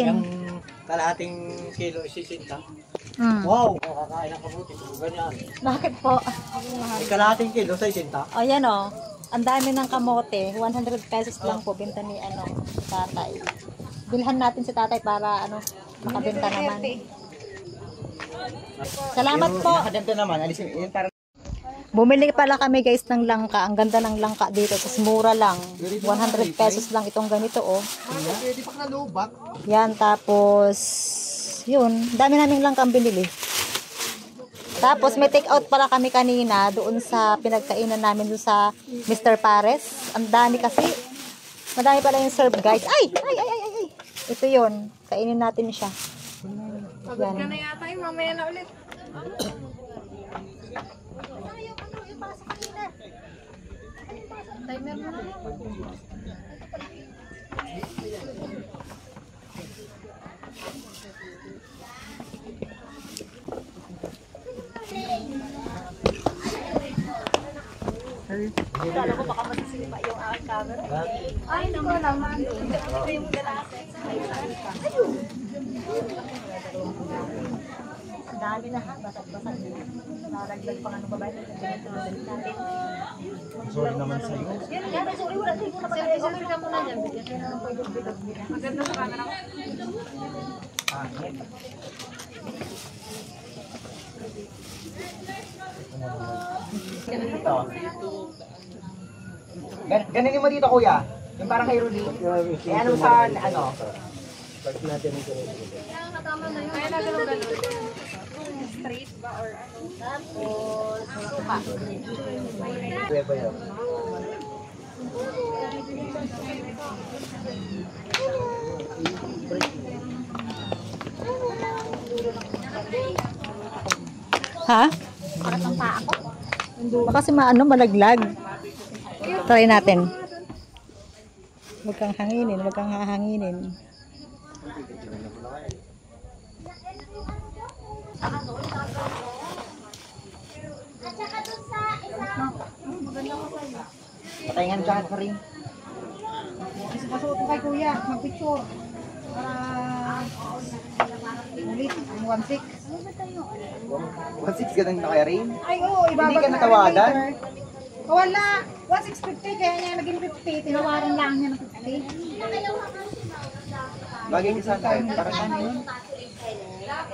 kakain. Yung kalahating kilo, 60. Wow! Kakain ng kabuti. Ganyan. Bakit po? Yung kalahating kilo, 60. O yan o. Ang dami ng kamote. 100 pesos lang po binta ni tatay. Bilhan natin si tatay para makabenta naman. Salamat po. Nakadento naman. Alisin, yun para Bumili pala kami guys ng langka. Ang ganda ng langka dito. Tapos mura lang. 100 pesos lang itong ganito oh. pwede pa nalubat. Yan, tapos yun, dami naming langkang binili. Tapos may take out pala kami kanina doon sa pinagkainan namin doon sa Mr. Pares. Ang dami kasi. Madami pala yung serve guys. Ay! Ito yun. Kainin natin siya. Pagod ka na yata yung mamaya na ulit. Timer mo na. Kala ko baka masisima yung aking camera. Ay, hindi ko naman. Ito yung galaset. Dami na ha. Basag-basag. Naragdag pa nga nung babae. Sorry naman sa'yo. Yan, sorry. Wala din. Selfie ka muna dyan. Maganda sa camera ko. Ganin mo dito kuya. Yung parang kay Rudy. Eh ano sa ano? Kaya na gano'n-gano'n. Straight ba or ano? Tapos, suka. Ha? Baka kasi malaglag. Try natin. Huwag kang hanginin, huwag kang hahanginin. Patayin ka pa rin. Masuot ko kay kuya, mag-picture. Para ulit, ang 1.6. 1.6 ganun na kaya rin? Ay, oo, ibabag Hindi ka na natawagan? later. Wala, 1.650 kaya niya naging 50, tinawaran lang niya ng 50. Bagay ka saan tayo? Parang ano yun?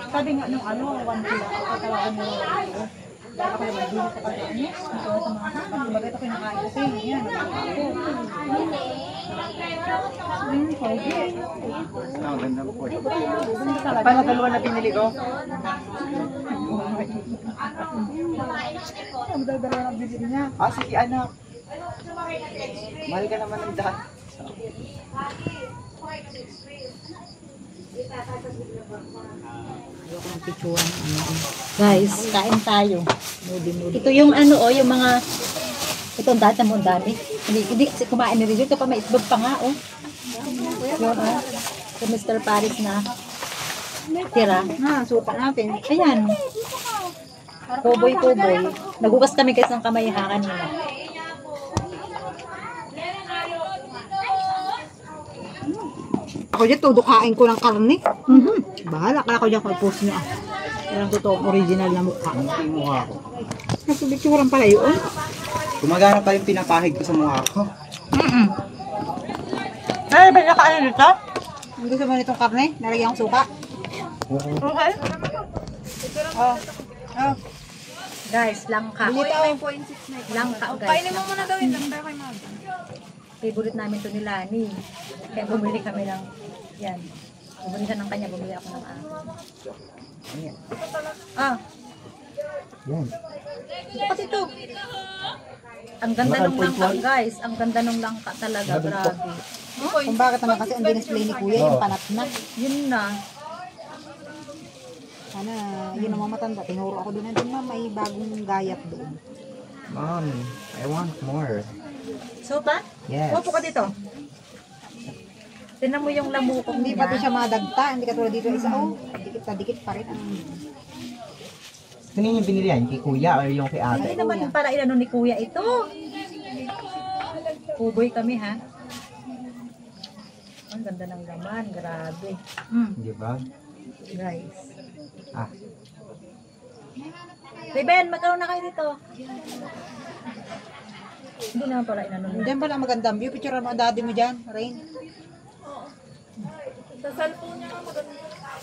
Sabi nga nung 1 kilo, katawagan mo yung dahil ako naman dito sa pagkain. Ito sa mga hakan, bagay ito kinakain kasi. Yan, ako. Pogi. Ang ganda po. Ganda talaga. Paano dalawa na pinili ko? Ang dalawa na bibili niya. Ah, sige anak. Mahal ka naman ng dahil. Guys, kain tayo. Ito yung yung mga ito ang dati mo ang dami. Hindi kasi kumain ni Rizzo. Ito pa may itlog pa nga Yun Ito Mr. Paris na tira. Supa natin. Ayan. Kuboy. Nagugas kami guys ng kamay kanina. Ako dyan, tudukain ko ng karne. Bahala ka ako dyan kung i-post niya. Yan ang totoong original na mukha. Ang mukha ko. Nasubitsuran pala yun. Gumagana pa yung pinapahid ko sa mukha ko. Ay, ba nakaano dito? Ang gusto mo nitong karne? Nalagyan kong suka. Okay. Guys, langka. Bumitaw. Langka, guys. Painin mo muna daw yun. Tayo kay mama. Favorite namin to ni Lani. Kaya bumili kami ng, yan. Bumili siya ng kanya, bumili ako ng Ayan. Yan. Ito kasi ito. Ang ganda ng langka, guys. Ang ganda ng langka talaga, grabe. Kung bakit naman kasi ang dinisplay ni kuya, yung panat na. Yun na. Sana, yun ang mamatanda. Tinuro ako doon na doon na may bagong gayat doon. Mom, I want more. Sopa? Yes. Opo ka dito. Tinan mo yung lamukong Hindi niya. pa ito siya madagta. Hindi ka tulad dito isa. Dikit na dikit pa rin ang... Kanino yung binili yan? Kay kuya or yung kay ate? Hindi naman para ilano ni kuya ito. Kuboy kami ha. Ang ganda ng laman. Grabe. Di ba? Guys. Ah. Ben, magkaroon na kayo dito. Hindi naman pala inano mo. Diyan pala magandang view. Picture mo ang daddy mo dyan, Rain. Sa cellphone niya nga maganda.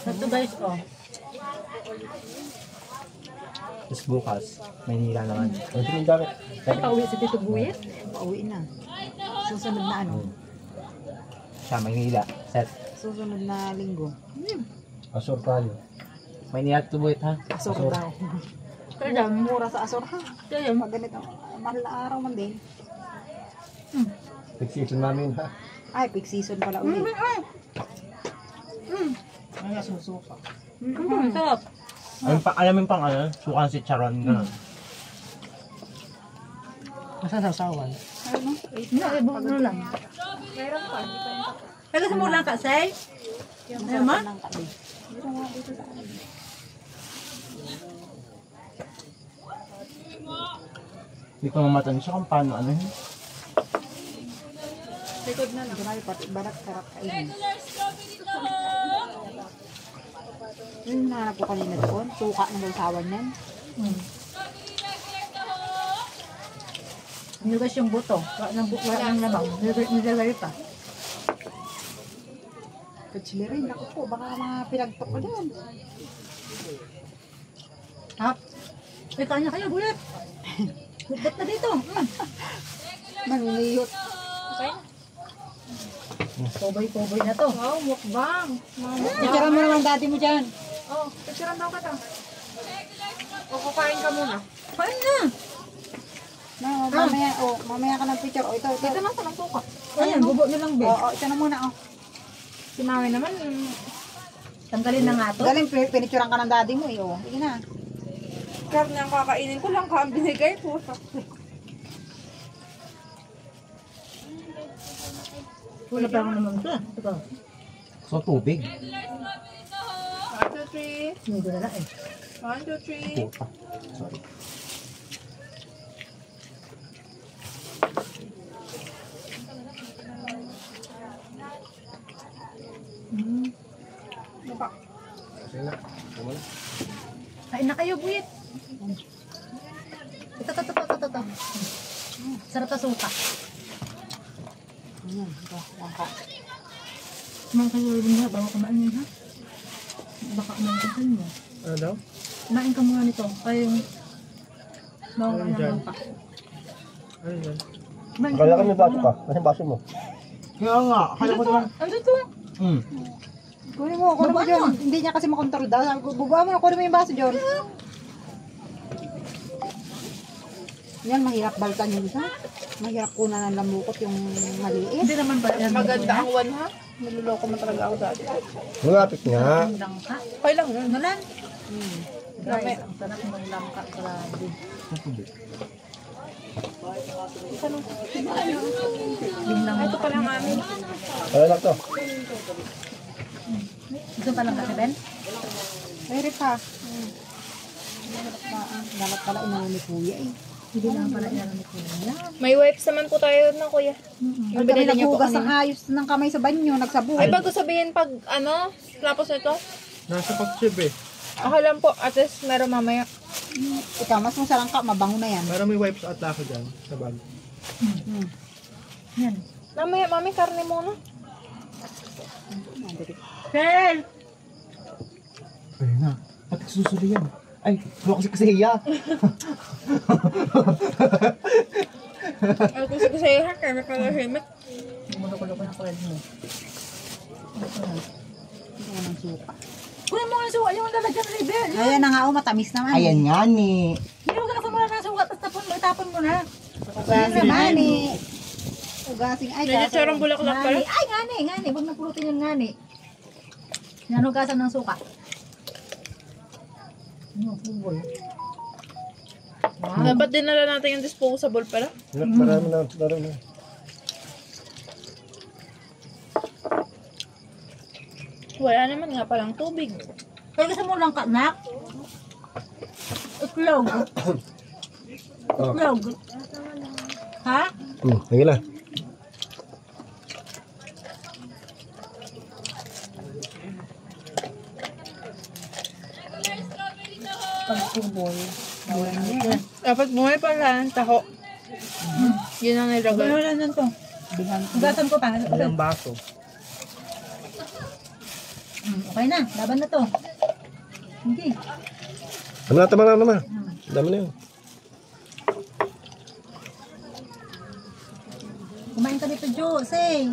Ito guys, oh. Tapos bukas, Maynila naman. Ano yung gamit? Pauwi si Tito Buyet. Pauwi na. Susunod na ano? Sa Maynila. Set. Susunod na linggo. Asor tayo. Maynila tubuit ha? Asor daw. Kaya dami. Mura sa Asor ha. Kaya Pag ganito, mahal na araw man din. Pag-season namin ha? Ay, peak season pala ulit. Ay, susuka. Sarap. Alam mo pang ano? Sukan si Charon. Ganun. Masasasawan. Ano? Hindi, ibuno lang. Meron pa, hindi pa yung tapos. Kaya sa mula ka, say? Ay, ma? Nang kabi. Dito nga dito sa akin. Hindi ko matansya kung paano ano yun. Likod na lang. Grabe pati barat sarap kainin. Yung hinahanap ko kanina doon, suka ng balsawan yan. Nilugas yung buto. Wala ng labang. Nilagay pa. Kachili rin, ako po, baka mga pinagtok ko doon. Hap. Ay, kanya kayo, bulit. Bulit na dito. Manuniyot. Okay? Poboy-poboy na to. Wow, mukbang. Picturean mo naman daddy mo dyan. Oh, picturean daw ka to. O, kukain ka muna. Kain na. Mamaya ka ng picture. O, ito. Dito na sa lang suka. Ayan, bubo nyo lang, be. Oo, ito na muna. Oh. Si Mami naman, Tanggalin na nga to. Galing, pinicturean ka ng daddy mo. Oh. Sige na. karne ang kakainin ko lang ka ang binigay ko. Wala pa ako naman ito. Ito. So, tubig. 1, 2, 3. Hindi ko na lang eh. 1, 2, 3. Puta. Sorry. Kain na kayo, buwit. Ito. Sarap na suka. Ayan, ito. Langka. Kumain kayo rin na, bago kumain yun ha. Baka umain mo. Ano daw? Kumain ka muna nito. Kaya yung bago ka Dyan. ng pa. Ano yan? Akala ka may baso ka. Kasi baso mo. Kaya nga, akala ko naman. Ano to? Kunin mo dyan. Hindi niya kasi makontrol daw. Sabi ko, bubuha mo na, kunin mo yung baso dyan. Yan, mahirap baltan yung isa. Mahirap kunan ng lambukot yung maliit. Hindi naman ba yan? Maganda ang 1 ha. Niloloko mo talaga ako dati. Malapit nga. Ang langka. Okay lang yun. Nalan. Guys, ang sarap ng langka. Grabe. Yung lang. Ito pa lang amin. Ano lang to? Ito pa lang kasi, Ben? Mahirap pa. Dapat pala inano ni kuya eh. Hindi lang pala yan ni Kuya. May wipes naman po tayo na kuya. Pag kami naghugas ng ayos ng kamay sa banyo, nagsabuhay. Ay, bago sabihin pag ano, tapos nito, Nasa pagsib eh. ako lang po, at least meron mamaya. Ikaw, mas masarang ka, mabango na yan. Meron may wipes at ako dyan. Sa bag. Yan. Mamaya, mami, karne muna. Kel! Ayun na. Pati susuli yan. Ay, buwa kasi kasi hiya. Ay, gusto ko sa'yo ha, kaya may pala helmet. Mulukulo ko na kulad mo. Ito ng suka. Kunin mo nga yung suka. Yung lalagyan ng Ben. Ayan na nga, matamis naman. Ayan nga ni. Hindi mo ka muna ng suka. Tapos itapon mo na. Ugasin naman eh. Ugasin, ay, Medyo charong bulaklak pala. Ay, ngani. Huwag napulutin yung ngani. Nanugasan ng suka. Ano, fútbol. Dapat dinala natin yung disposable pala. Marami na. Laro na. Wala naman nga palang tubig. Kaya gusto mo lang kanak? Itlog. Itlog. Ha? Sige na. kuboy. Nawalan niya. Dapat bumay pala ng taho. Yun ang nilagay. Wala na to. Hugasan ko pa. Okay. Ilang baso. Okay na. Laban na to. Hindi. Ano na, tama naman. Dami na yun. Kumain ka dito, Jo. Say.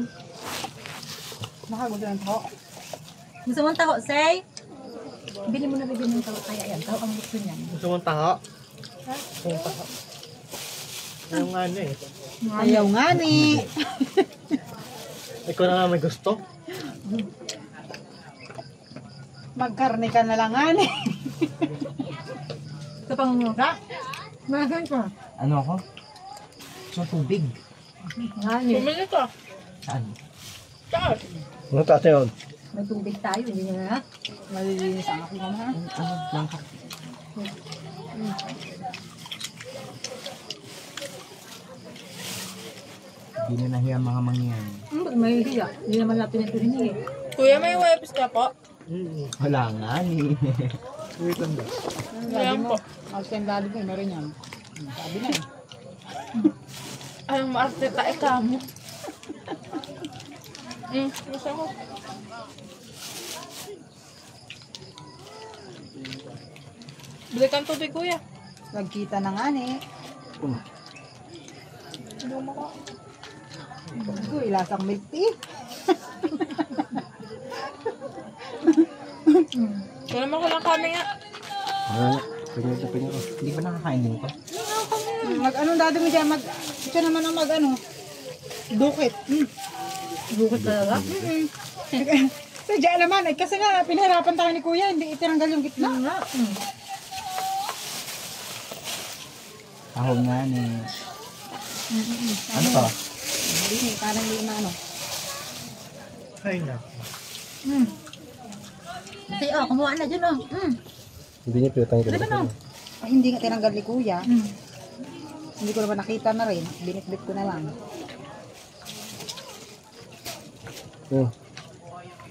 Nakagulo ng taho. Gusto mong taho, Say? Bili mo na bibili ng taho. Kaya yan. Taho ang gusto niya. Gusto mong taho? Gusto mong taho? Ayaw nga niya eh. Ayaw nga ni. Ikaw na nga may gusto. Magkarne ka na lang nga ni. Ito pang ka? Magan ka. Ano ako? Sa tubig. Bumili ka. Saan? Saan? Ano taas na yun? May tubig tayo. Hindi niya na. Malilinis ang aking mama. Ano? Langka. Hindi na nahiya mga mangyan. Ba't may hiya? Hindi naman natin ito hinihi. Kuya, may wipes ka po? Wala nga ni. Wait lang ba? Ayan po. Ang daddy ko, meron yan. Sabi na eh. Ay, maarte tayo ka mo. Gusto ko. Bili kang tubig, kuya. Nagkita na nga ni. Uy, lasang milk tea. Wala mo ko lang kami nga. Ano na? Pinyo ko. Hindi ba nakakain din ko? Anong dado mo dyan? Ito naman ang dukit. Bukod talaga. Sadya alaman, eh, kasi nga pinahirapan tayo ni kuya, hindi itinanggal yung gitna. Tahog nga ni. Ano to? Hindi, parang hindi na ano. Ay na. Say, oh, kumuha na dyan, oh. Hindi niya pinatanggal. Ay, hindi nga tinanggal ni kuya. Hindi ko naman nakita na rin. Binitbit ko na lang.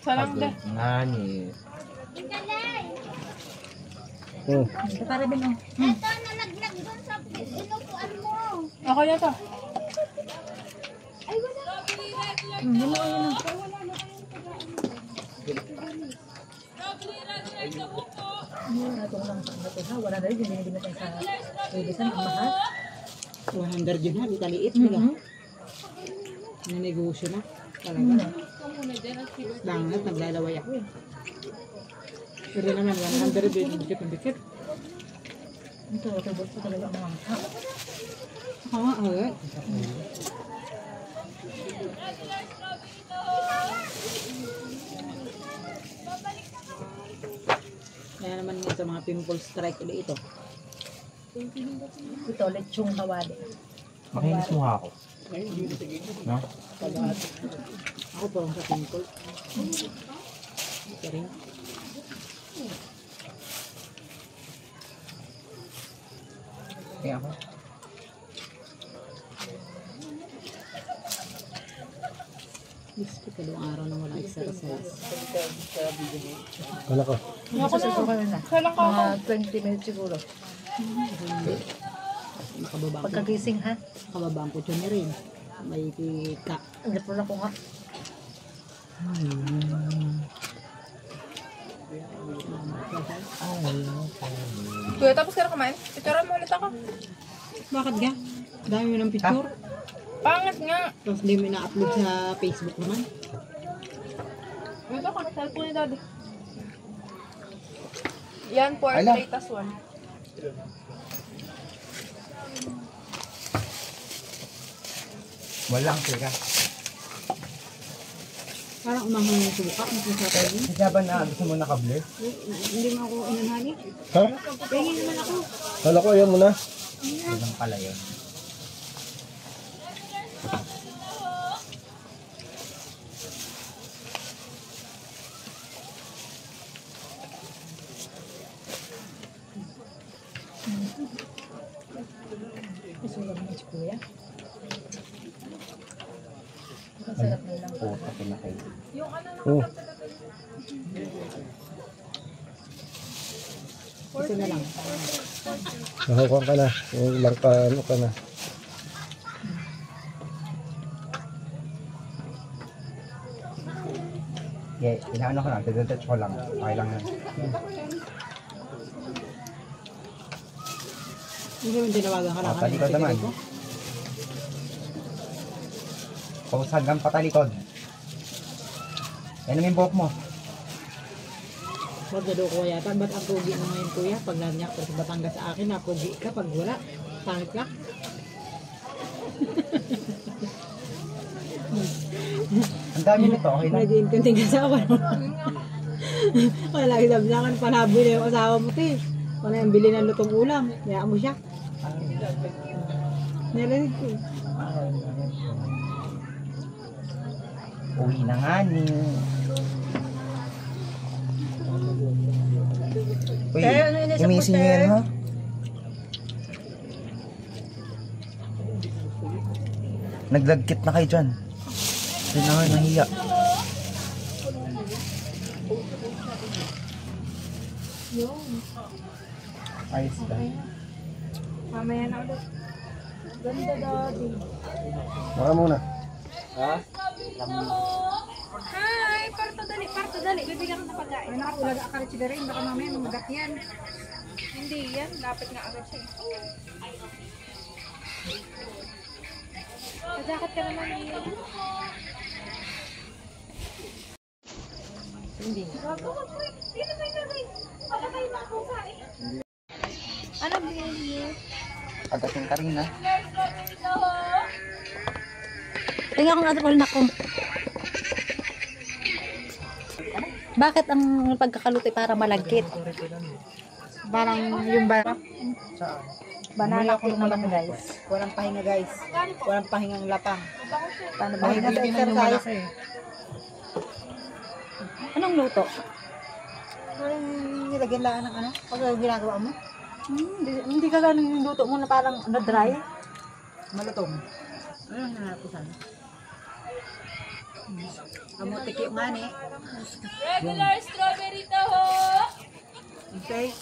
Salang da. Nga ni. Ito para din, oh. Ako yata. Yun na, yun na. Itong lang sa bato ha. Wala na rin. Hindi natin sa Edisan. Ang mahal. 200 yun ha, di taliit nila. Nanegosyo na. Talaga. Dangat, naglalaway ako eh. Pero naman, 100 din, dikit. Ito, ito talaga ang mahal. Oo, okay. Kaya naman ito, mga pimple strike ulit ito. Ito, lechong kawali. Makinis mo ako. No? Ako po sa pimple. Ito rin. Kaya ako. Diyos ko, talong araw na wala exercise. Kala ko. Ako na. Salang ka ako. Mga 20 minutes siguro. Nakababa ko. Pagkagising ha. Kababang ko dyan rin. May ka. Ang na ko nga. Kuya, tapos ka na kumain? Picturean mo ulit ako. Bakit ga? Dami mo ng picture. Pangit nga. Tapos hindi mo na-upload sa Facebook naman. Ito ka, cellphone ni daddy. Yan, portrait as one. Walang tira. Parang umahang yung suka. Masasatay yun. Kaya ba na gusto mo nakable? Hindi mo ako inanhali. Ha? Pahingin naman ako. Kala ko, ayaw mo na. Walang pala yun. Isulat mo si kuya. Puta, pinakay. Isa na lang. Nakukuha ka na. Yung ilang ka, ano ka na. Yeah, inaano ko na, touch ko lang. Okay lang yan. Hindi mo tinawagan ka lang. Talikod naman. Pause hanggang patalikod. Yan naman yung buhok mo. Huwag na daw kuya. Ba't ang pugi mo ngayon kuya? Pag nanyak ko sa Batangas sa akin, napugi ka. Pag wala, pangit ka. Ang dami nito, okay lang. Medyo intinting asawa. Wala lagi sabi sa akin, panaboy na yung asawa mo te. Wala yung bili ng lutong ulam. Kaya mo siya. Narinig ko. Uwi na nga ni. Uy, imisin niyo yan ha? Naglagkit na kayo dyan. Hindi na kayo nahiya. Ayos ka. Mamaya na ulit. Ganda daddy. Baka muna. Ha? Hi! Parto dali. Bibigyan ko ng pagkain. Ay, nakakulaga ka rin si Darin. Baka mamaya mamagat yan. Hindi yan. Lapit nga agad siya. Majakot ka naman yun. Hindi. Ano baby? Pagdating ka rin ha? Tingnan ko natin ulit ako. Bakit ang pagkakaluto ay para malagkit? Parang yung Banana ko naman guys. walang pahinga guys. Walang pahingang lapang. Paano ba? Pahinga sa exercise. Anong luto? Parang nilagyan lang ng ano? Pag ginagawa mo? Hindi ka ganun yung luto mo na parang na-dry. Malutong. Ano ang nanapusan? Kamutik yung ngani. Regular strawberry to ho! Okay.